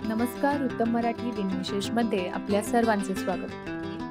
नमस्कार. उत्तम मराठी दिनविशेषमध्ये आपल्या सर्वांचे स्वागत.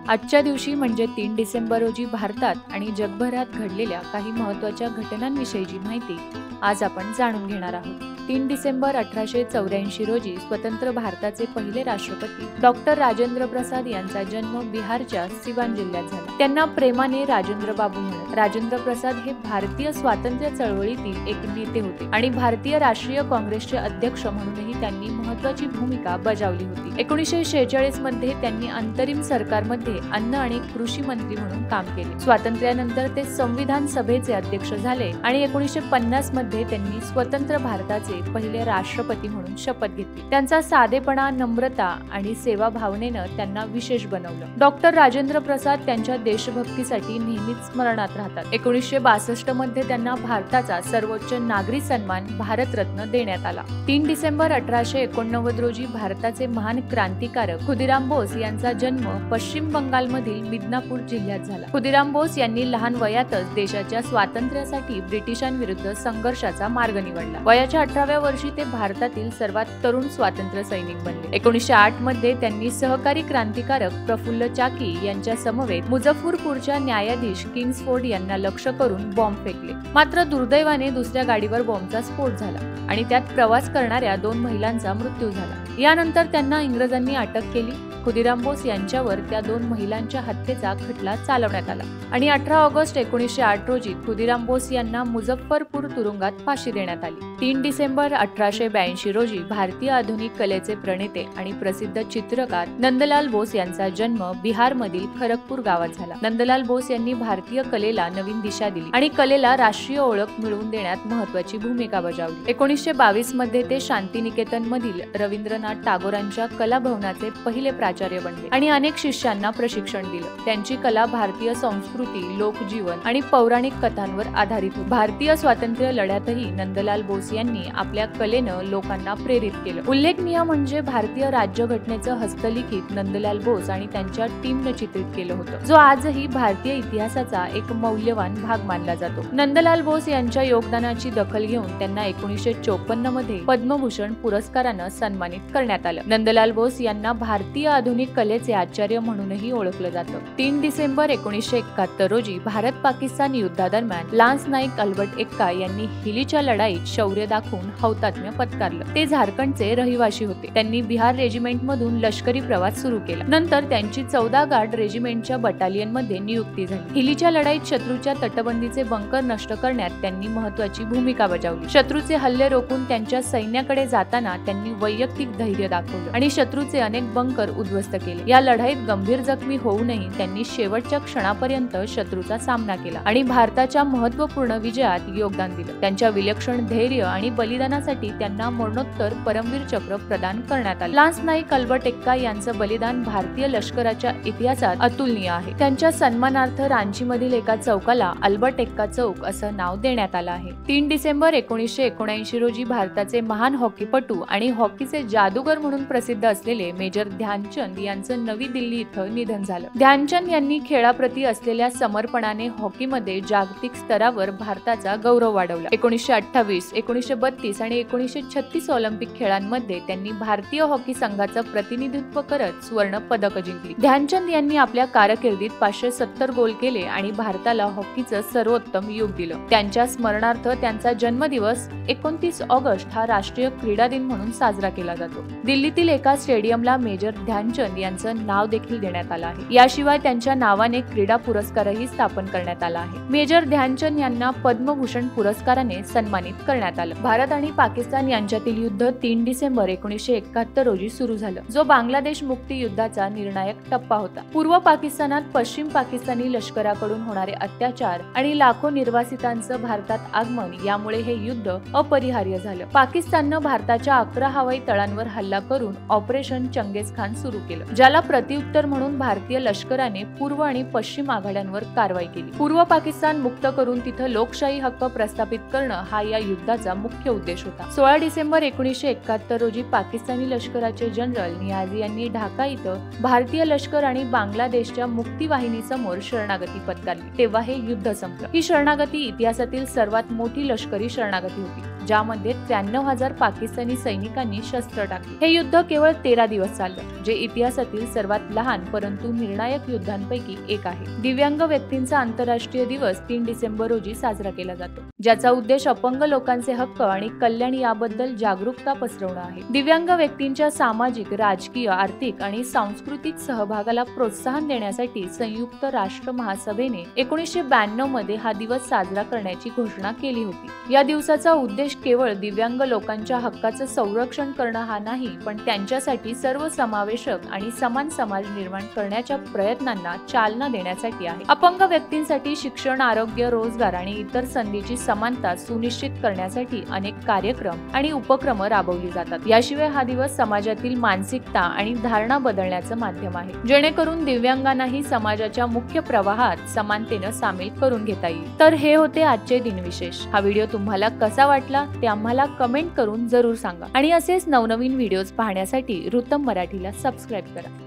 आजच्या दिवशी म्हणजे 3 डिसेंबर रोजी भारतात आणि जगभरात घडलेल्या काही महत्त्वाच्या घटनांविषयीची माहिती आज आपण जाणून घेणार आहोत. 3 डिसेंबर 1884 रोजी स्वतंत्र भारताचे पहिले राष्ट्रपती डॉक्टर राजेंद्र प्रसाद यांचा जन्म बिहारच्या सिवान जिल्ह्यात झाला. त्यांना प्रेमाने राजेंद्र बाबू म्हणत. राजेंद्र प्रसाद हे भारतीय स्वातंत्र्य चळवळीतील एक नेते होते आणि भारतीय राष्ट्रीय काँग्रेसचे अध्यक्ष म्हणूनही त्यांनी महत्त्वाची भूमिका बजावली होती. 1946 मध्ये त्यांनी अंतरिम सरकारमध्ये अन्न आणि कृषी मंत्री म्हणून काम केले. स्वातंत्र्यानंतर ते संविधान सभेचे अध्यक्ष झाले आणि 1950 मध्ये त्यांनी स्वतंत्र भारताचे पहिले राष्ट्रपती म्हणून शपथ घेतली. त्यांचा साधेपणा, नम्रता आणि सेवा भावनेनं त्यांना विशेष बनवलं. डॉक्टर राजेंद्र प्रसाद त्यांच्या देशभक्तीसाठी नेहमीच स्मरणात राहतात. 1962 मध्ये त्यांना भारताचा सर्वोच्च नागरी सन्मान भारतरत्न देण्यात आला. 3 डिसेंबर 1889 रोजी भारताचे महान क्रांतिकारक खुदीराम बोस यांचा जन्म पश्चिम बंगालमधील मिदनापूर जिल्ह्यात झाला. खुदीराम बोस यांनी लहान वयातच देशाच्या स्वातंत्र्यासाठी ब्रिटिशांविरुद्ध संघर्षाचा मार्ग निवडला. वयाच्या 18व्या वर्षी ते भारतातील सर्वात तरुण स्वातंत्र्य सैनिक बनले. 1908 मध्ये त्यांनी सहकारी क्रांतिकारक प्रफुल्ल चाकी यांच्या समवेत मुझफ्फरपूरच्या न्यायाधीश किंग्सफोर्ड यांना लक्ष्य करून बॉम्ब फेकले. मात्र दुर्दैवाने दुसऱ्या गाडीवर बॉम्बचा स्फोट झाला आणि त्यात प्रवास करणाऱ्या 2 महिलांचा मृत्यू झाला. यानंतर त्यांना इंग्रजांनी अटक केली. खुदीराम बोस यांच्यावर त्या 2 महिलांच्या हत्येचा खटला चालवण्यात आला आणि 18 ऑगस्ट 1908 रोजी खुदीराम बोस यांना मुझफ्फरपूर तुरुंगात फाशी देण्यात आली. 3 डिसेंबर 1882 रोजी भारतीय आधुनिक कलेचे प्रणेते आणि प्रसिद्ध चित्रकार नंदलाल बोस यांचा जन्म बिहारमधील खरगपूर गावात झाला. नंदलाल बोस यांनी भारतीय कलेला नवीन दिशा दिली आणि कलेला राष्ट्रीय ओळख मिळवून देण्यात महत्त्वाची भूमिका बजावली. 1922 मध्ये ते शांतिनिकेतन मधील रवींद्रनाथ टागोरांच्या कला भवनाचे पहिले प्राचार्य बनले आणि अनेक शिष्यांना प्रशिक्षण दिलं. त्यांची कला भारतीय संस्कृती, लोकजीवन आणि पौराणिक कथांवर आधारित होती. भारतीय स्वातंत्र्य लढ्यातही नंदलाल बोस यांनी आपल्या कलेनं लोकांना प्रेरित केलं. उल्लेखनीय म्हणजे भारतीय राज्यघटनेचं हस्तलिखित नंदलाल बोस आणि त्यांच्या टीमने चित्रित केलं होतं, जो आजही भारतीय इतिहासाचा एक मौल्यवान भाग मानला जातो. नंदलाल बोस यांच्या योगदानाची दखल घेऊन त्यांना 1954 मध्ये पद्मभूषण पुरस्कारानं सन्मानित करण्यात आलं. नंदलाल बोस यांना भारतीय आधुनिक कलेचे आचार्य म्हणूनही ओळखलं जातं. 3 डिसेंबर 1971 रोजी भारत-पाकिस्तान युद्धादरम्यान लान्स नाईक अल्बर्ट एक्का यांनी हिलीच्या लढाईत शौर्य दाखवून हौतात्म्य पत्करलं. ते झारखंडचे रहिवासी होते. त्यांनी बिहार रेजिमेंट मधून लष्करी प्रवास सुरू केला. नंतर त्यांची 14 गार्ड रेजिमेंटच्या बटालियन मध्ये नियुक्ती झाली. हिलीच्या लढाईत शत्रूच्या तटबंदीचे बंकर नष्ट करण्यात त्यांनी महत्त्वाची भूमिका बजावली. शत्रूचे हल्ले रोखून त्यांच्या सैन्याकडे जाताना त्यांनी वैयक्तिक धैर्य दाखवलं आणि शत्रूचे अनेक बंकर उद्ध्वस्त केले. या लढाईत गंभीर जखमी होऊनही त्यांनी शेवटच्या क्षणापर्यंत शत्रूचा सामना केला आणि भारताच्या महत्त्वपूर्ण विजयात योगदान दिलं. त्यांच्या विलक्षण धैर्य आणि बलिदानासाठी त्यांना मरणोत्तर परमवीर चक्र प्रदान करण्यात आले. लान्स नाईक अल्बर्ट एक्का यांचं बलिदान भारतीय लष्कराच्या इतिहासात अतुलनीय आहे. त्यांच्या सन्मानार्थ रांचीमधील एका चौकाला अल्बर्ट एक्का चौक असं नाव देण्यात आलं आहे. 3 डिसेंबर 1979 रोजी भारताचे महान हॉकीपटू आणि हॉकीचे जादूगर म्हणून प्रसिद्ध असलेले मेजर ध्यानचंद यांचं नवी दिल्ली इथं निधन झालं. ध्यानचंद यांनी खेळाप्रती असलेल्या समर्पणाने हॉकीमध्ये जागतिक स्तरावर भारताचा गौरव वाढवला. 1928, 1932 आणि 1936 ऑलिम्पिक खेळांमध्ये त्यांनी भारतीय हॉकी संघाचं प्रतिनिधित्व करत स्वर्ण पदक जिंकली. ध्यानचंद यांनी आपल्या कारकिर्दीत 570 गोल केले आणि भारताला हॉकीचं सर्वोत्तम युग दिलं. त्यांच्या स्मरणार्थ त्यांचा जन्मदिवस 29 ऑगस्ट हा राष्ट्रीय क्रीडा दिन म्हणून साजरा केला जातो. दिल्लीतील एका स्टेडियमला मेजर ध्यानचंद यांचं नाव देखील देण्यात आलं आहे. याशिवाय त्यांच्या नावाने क्रीडा पुरस्कारही स्थापन करण्यात आला आहे. मेजर ध्यानचंद यांना पद्मभूषण पुरस्काराने सन्मानित करण्यात आलं. भारत आणि पाकिस्तान यांच्यातील युद्ध 3 डिसेंबर 1971 रोजी सुरू झालं, जो बांगलादेश मुक्ती युद्धाचा निर्णायक टप्पा होता. पूर्व पाकिस्तानात पश्चिम पाकिस्तानी लष्कराकडून होणारे अत्याचार आणि लाखो निर्वासितांचं भारतात आगमन यामुळे हे युद्ध अपरिहार्य झालं. पाकिस्ताननं भारताच्या 11 हवाई तळांवर हल्ला करून ऑपरेशन चंगेज खान सुरू केलं, ज्याला प्रत्युत्तर म्हणून भारतीय लष्कराने पूर्व आणि पश्चिम आघाड्यांवर कारवाई केली. पूर्व पाकिस्तान मुक्त करून तिथं लोकशाही हक्क प्रस्थापित करणं हा या युद्धाचा मुख्य उद्देश होता. 16 डिसेंबर 1971 रोजी पाकिस्तानी लष्कराचे जनरल नियाझी यांनी ढाका इथं भारतीय लष्कर आणि बांगलादेशच्या मुक्ती वाहिनीसमोर शरणागती पत्करली. तेव्हा हे युद्ध संपलं. ही शरणागती इतिहासातील सर्वात मोठी लष्करी शरणागती होती. ज्यामध्ये 93,000 पाकिस्तानी सैनिकांनी शस्त्र टाकली। हे युद्ध केवळ 13 दिवस चाललं, जे इतिहासातील सर्वात लहान परंतु निर्णायक युद्धांपैकी एक आहे। दिव्यांग व्यक्तींचा आंतरराष्ट्रीय दिवस 3 डिसेंबर रोजी साजरा केला जातो, ज्याचा उद्देश अपंग लोकांचे हक्क आणि कल्याण याबद्दल जागरूकता पसरवणं आहे। दिव्यांग व्यक्तींच्या सामाजिक, राजकीय, आर्थिक आणि सांस्कृतिक सहभागाला प्रोत्साहन देण्यासाठी संयुक्त राष्ट्र महासभेने 1992 मध्ये हा दिवस साजरा करण्याची घोषणा केली होती। या दिवसाचा उद्देश केवळ दिव्यांग लोकांच्या हक्काचं संरक्षण करणं हा नाही, पण त्यांच्यासाठी सर्वसमावेशक आणि समान समाज निर्माण करण्याच्या प्रयत्नांना चालना देण्यासाठी आहे। अपंग व्यक्तींसाठी शिक्षण, आरोग्य, रोजगार आणि इतर संधीची समानता सुनिश्चित करण्यासाठी अनेक कार्यक्रम आणि उपक्रम राबवली जातात। याशिवाय हा दिवस समाजातील मानसिकता आणि धारणा बदलण्याचं माध्यम आहे, जेणेकरून दिव्यांगांनाही समाजाच्या मुख्य प्रवाहात समानतेनं सामील करून घेता येईल। तर हे होते आजचे दिनविशेष। हा व्हिडिओ तुम्हाला कसा वाटला ते आम्हाला कमेंट करून जरूर सांगा आणि असेच नवनवीन व्हिडिओज पाहण्यासाठी रुतम मराठीला सबस्क्राईब करा।